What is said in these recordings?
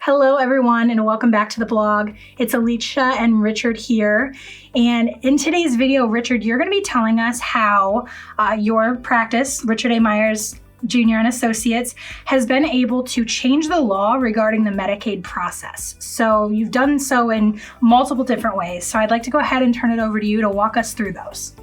Hello, everyone, and welcome back to the blog. It's Alicia and Richard here. And in today's video, Richard, you're going to be telling us how your practice, Richard A. Myers Jr. and Associates, has been able to change the law regarding the Medicaid process. So you've done so in multiple different ways. So I'd like to go ahead and turn it over to you to walk us through those.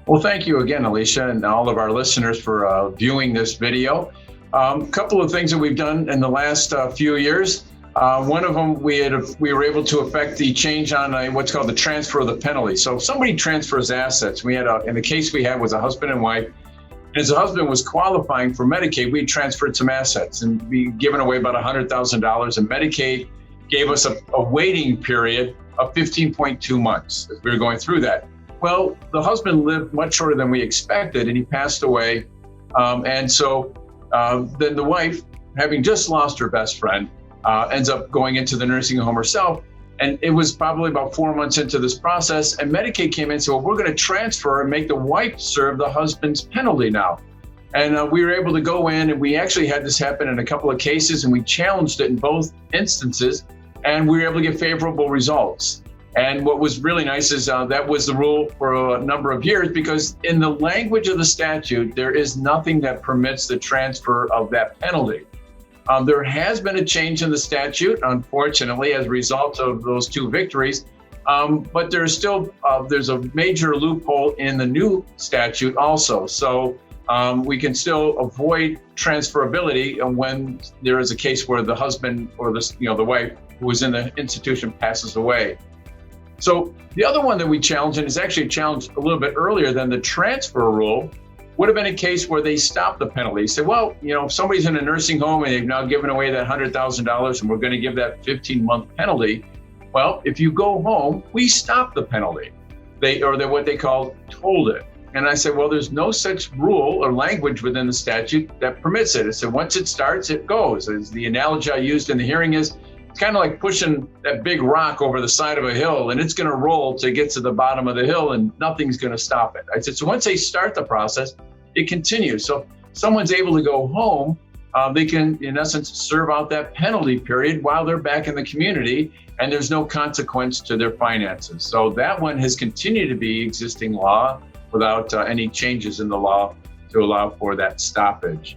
Well, thank you again, Alicia, and all of our listeners for viewing this video. A couple of things that we've done in the last few years. One of them, we were able to affect the change on what's called the transfer of the penalty. So if somebody transfers assets, in the case we had was a husband and wife, and as the husband was qualifying for Medicaid, we transferred some assets and we given away about $100,000, and Medicaid gave us a waiting period of 15.2 months as we were going through that. Well, the husband lived much shorter than we expected, and he passed away, and so then the wife, having just lost her best friend, ends up going into the nursing home herself. And it was probably about 4 months into this process, and Medicaid came in and said, well, we're going to transfer and make the wife serve the husband's penalty now. And we were able to go in, and we actually had this happen in a couple of cases, and we challenged it in both instances, and we were able to get favorable results. And what was really nice is that was the rule for a number of years, because in the language of the statute, there is nothing that permits the transfer of that penalty. There has been a change in the statute, unfortunately, as a result of those two victories. But there's still there's a major loophole in the new statute also. So we can still avoid transferability when there is a case where the husband or the wife who was in the institution passes away. So the other one that we challenged, and is actually challenged a little bit earlier than the transfer rule, would have been a case where they stopped the penalty. Say, well, if somebody's in a nursing home and they've now given away that $100,000 and we're going to give that 15-month penalty. Well, if you go home, we stop the penalty. They what they call told it. And I said, well, there's no such rule or language within the statute that permits it. I said, once it starts, it goes. As the analogy I used in the hearing is, it's kind of like pushing that big rock over the side of a hill, and it's going to roll to get to the bottom of the hill, and nothing's going to stop it. I said, so once they start the process, it continues. So if someone's able to go home, they can, in essence, serve out that penalty period while they're back in the community, and there's no consequence to their finances. So that one has continued to be existing law without any changes in the law to allow for that stoppage.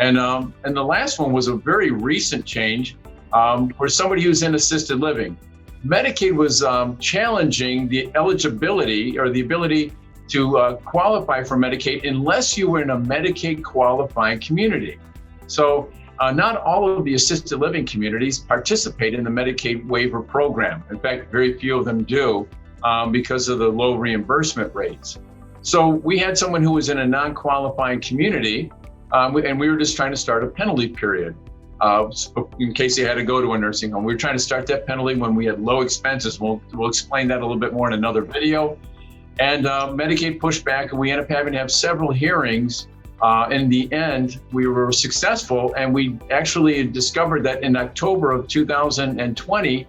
And the last one was a very recent change. For somebody who's in assisted living. Medicaid was challenging the eligibility or the ability to qualify for Medicaid unless you were in a Medicaid qualifying community. So not all of the assisted living communities participate in the Medicaid waiver program. In fact, very few of them do because of the low reimbursement rates. So we had someone who was in a non-qualifying community, and we were just trying to start a penalty period. In case they had to go to a nursing home. We were trying to start that penalty when we had low expenses. We'll explain that a little bit more in another video. And Medicaid pushed back, and we ended up having to have several hearings. In the end, we were successful, and we actually discovered that in October of 2020,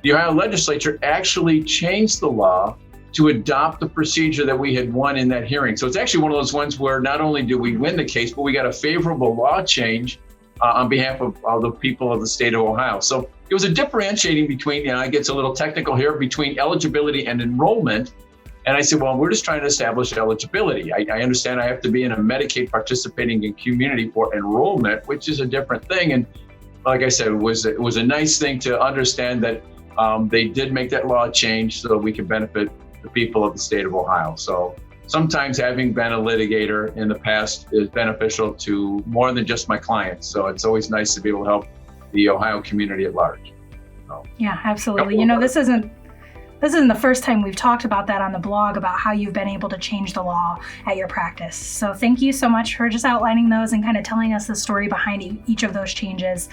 the Ohio legislature actually changed the law to adopt the procedure that we had won in that hearing. So it's actually one of those ones where not only did we win the case, but we got a favorable law change on behalf of the people of the state of Ohio. So it was a differentiating between, it gets a little technical here, between eligibility and enrollment. And I said, well, we're just trying to establish eligibility. I understand I have to be in a Medicaid participating in community for enrollment, which is a different thing. And like I said, it was a nice thing to understand that they did make that law change so that we could benefit the people of the state of Ohio. So sometimes having been a litigator in the past is beneficial to more than just my clients. So it's always nice to be able to help the Ohio community at large. So, yeah, absolutely. This isn't the first time we've talked about that on the blog, about how you've been able to change the law at your practice. So thank you so much for just outlining those and kind of telling us the story behind each of those changes.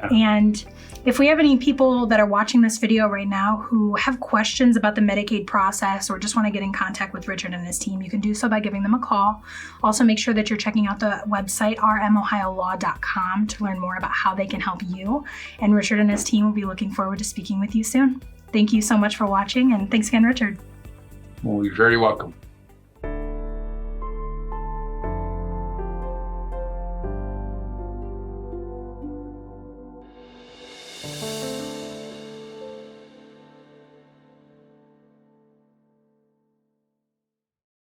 And if we have any people that are watching this video right now who have questions about the Medicaid process or just want to get in contact with Richard and his team, you can do so by giving them a call. Also, make sure that you're checking out the website, rmohiolaw.com, to learn more about how they can help you. And Richard and his team will be looking forward to speaking with you soon. Thank you so much for watching, and thanks again, Richard. Well, you're very welcome.